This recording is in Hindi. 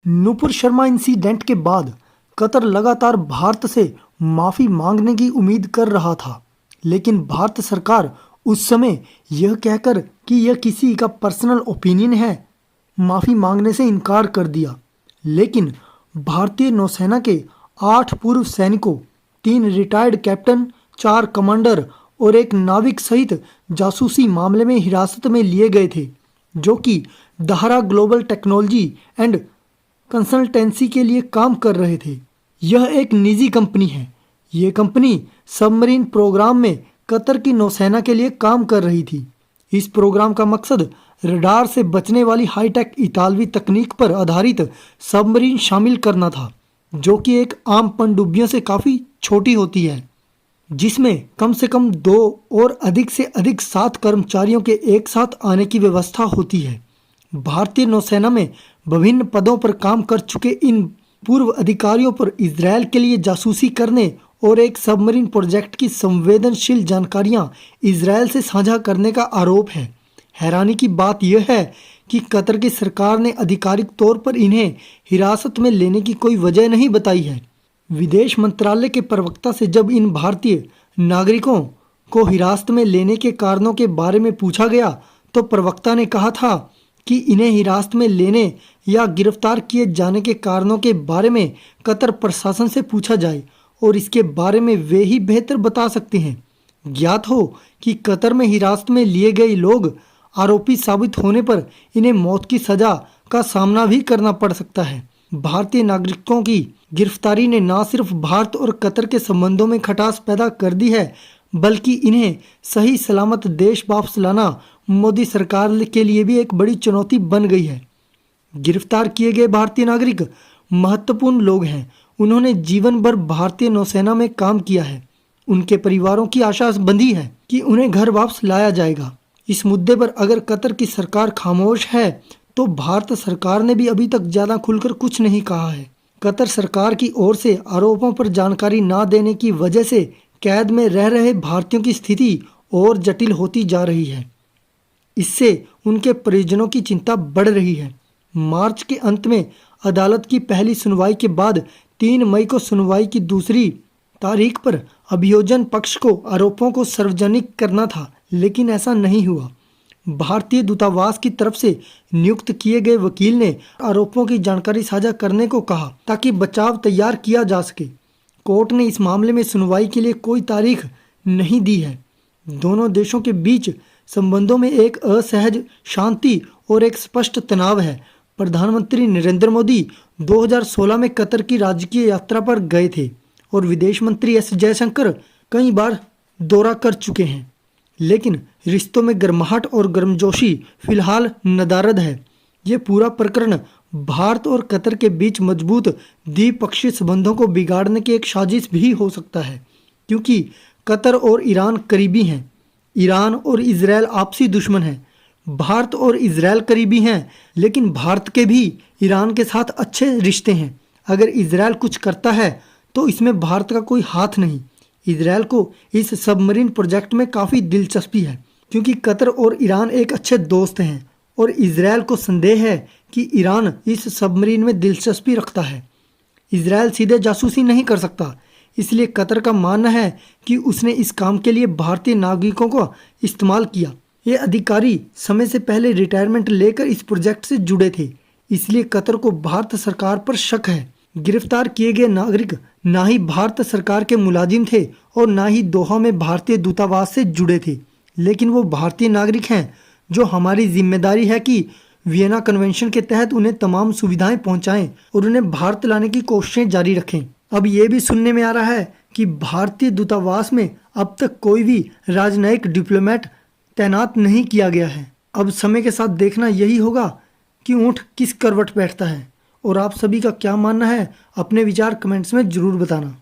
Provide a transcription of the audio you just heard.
नुपुर शर्मा इंसिडेंट के बाद कतर लगातार भारत से माफ़ी मांगने की उम्मीद कर रहा था, लेकिन भारत सरकार उस समय यह कहकर कि यह किसी का पर्सनल ओपिनियन है, माफ़ी मांगने से इनकार कर दिया। लेकिन भारतीय नौसेना के 8 पूर्व सैनिकों, 3 रिटायर्ड कैप्टन, 4 कमांडर और 1 नाविक सहित जासूसी मामले में हिरासत में लिए गए थे, जो कि दहरा ग्लोबल टेक्नोलॉजी एंड कंसल्टेंसी के लिए काम कर रहे थे। यह एक निजी कंपनी है। ये कंपनी सबमरीन प्रोग्राम में कतर की नौसेना के लिए काम कर रही थी। इस प्रोग्राम का मकसद रडार से बचने वाली हाईटेक इतालवी तकनीक पर आधारित सबमरीन शामिल करना था, जो कि एक आम पनडुब्बियों से काफ़ी छोटी होती है, जिसमें कम से कम 2 और अधिक से अधिक 7 कर्मचारियों के एक साथ आने की व्यवस्था होती है। भारतीय नौसेना में विभिन्न पदों पर काम कर चुके इन पूर्व अधिकारियों पर इजरायल के लिए जासूसी करने और एक सबमरीन प्रोजेक्ट की संवेदनशील जानकारियां इजरायल से साझा करने का आरोप है। हैरानी की बात यह है कि कतर की सरकार ने आधिकारिक तौर पर इन्हें हिरासत में लेने की कोई वजह नहीं बताई है। विदेश मंत्रालय के प्रवक्ता से जब इन भारतीय नागरिकों को हिरासत में लेने के कारणों के बारे में पूछा गया, तो प्रवक्ता ने कहा था कि इन्हें हिरासत में लेने या गिरफ्तार किए जाने के कारणों के बारे में कतर प्रशासन से पूछा जाए और इसके बारे में वे ही बेहतर बता सकते हैं। ज्ञात हो कि कतर में हिरासत में लिए गए लोग आरोपी साबित होने पर इन्हें मौत की सजा का सामना भी करना पड़ सकता है। भारतीय नागरिकों की गिरफ्तारी ने न सिर्फ भारत और कतर के संबंधों में खटास पैदा कर दी है, बल्कि इन्हें सही सलामत देश वापस लाना मोदी सरकार के लिए भी एक बड़ी चुनौती बन गई है। गिरफ्तार किए गए भारतीय नागरिक महत्वपूर्ण लोग हैं। उन्होंने जीवन भर भारतीय नौसेना में काम किया है। उनके परिवारों की आशा बंधी है कि उन्हें घर वापस लाया जाएगा। इस मुद्दे पर अगर कतर की सरकार खामोश है, तो भारत सरकार ने भी अभी तक ज़्यादा खुलकर कुछ नहीं कहा है। कतर सरकार की ओर से आरोपों पर जानकारी न देने की वजह से कैद में रह रहे भारतीयों की स्थिति और जटिल होती जा रही है। इससे उनके परिजनों की चिंता बढ़ रही है। मार्च के अंत में अदालत की पहली सुनवाई के बाद 3 मई को सुनवाई की दूसरी तारीख पर अभियोजन पक्ष को आरोपों को सार्वजनिक करना था, लेकिन ऐसा नहीं हुआ। भारतीय दूतावास की तरफ से नियुक्त किए गए वकील ने आरोपों की जानकारी साझा करने को कहा ताकि बचाव तैयार किया जा सके। कोर्ट ने इस मामले में सुनवाई के लिए कोई तारीख नहीं दी है। दोनों देशों के बीच संबंधों में एक असहज शांति और एक स्पष्ट तनाव है। प्रधानमंत्री नरेंद्र मोदी 2016 में कतर की राजकीय यात्रा पर गए थे और विदेश मंत्री एस जयशंकर कई बार दौरा कर चुके हैं, लेकिन रिश्तों में गर्माहट और गर्मजोशी फिलहाल नदारद है। ये पूरा प्रकरण भारत और कतर के बीच मजबूत द्विपक्षीय संबंधों को बिगाड़ने की एक साजिश भी हो सकता है, क्योंकि कतर और ईरान करीबी हैं। ईरान और इजरायल आपसी दुश्मन हैं। भारत और इजरायल करीबी हैं, लेकिन भारत के भी ईरान के साथ अच्छे रिश्ते हैं। अगर इजरायल कुछ करता है तो इसमें भारत का कोई हाथ नहीं। इजरायल को इस सबमरीन प्रोजेक्ट में काफ़ी दिलचस्पी है, क्योंकि कतर और ईरान एक अच्छे दोस्त हैं और इजरायल को संदेह है कि ईरान इस सबमरीन में दिलचस्पी रखता है। इजरायल सीधे जासूसी नहीं कर सकता, इसलिए कतर का मानना है कि उसने इस काम के लिए भारतीय नागरिकों को इस्तेमाल किया। ये अधिकारी समय से पहले रिटायरमेंट लेकर इस प्रोजेक्ट से जुड़े थे, इसलिए कतर को भारत सरकार पर शक है। गिरफ्तार किए गए नागरिक ना ही भारत सरकार के मुलाजिम थे और ना ही दोहा में भारतीय दूतावास से जुड़े थे, लेकिन वो भारतीय नागरिक हैं जो हमारी जिम्मेदारी है कि वियना कन्वेंशन के तहत उन्हें तमाम सुविधाएं पहुंचाएं और उन्हें भारत लाने की कोशिशें जारी रखें। अब ये भी सुनने में आ रहा है कि भारतीय दूतावास में अब तक कोई भी राजनयिक डिप्लोमेट तैनात नहीं किया गया है। अब समय के साथ देखना यही होगा कि ऊँट किस करवट बैठता है। और आप सभी का क्या मानना है, अपने विचार कमेंट्स में ज़रूर बताना।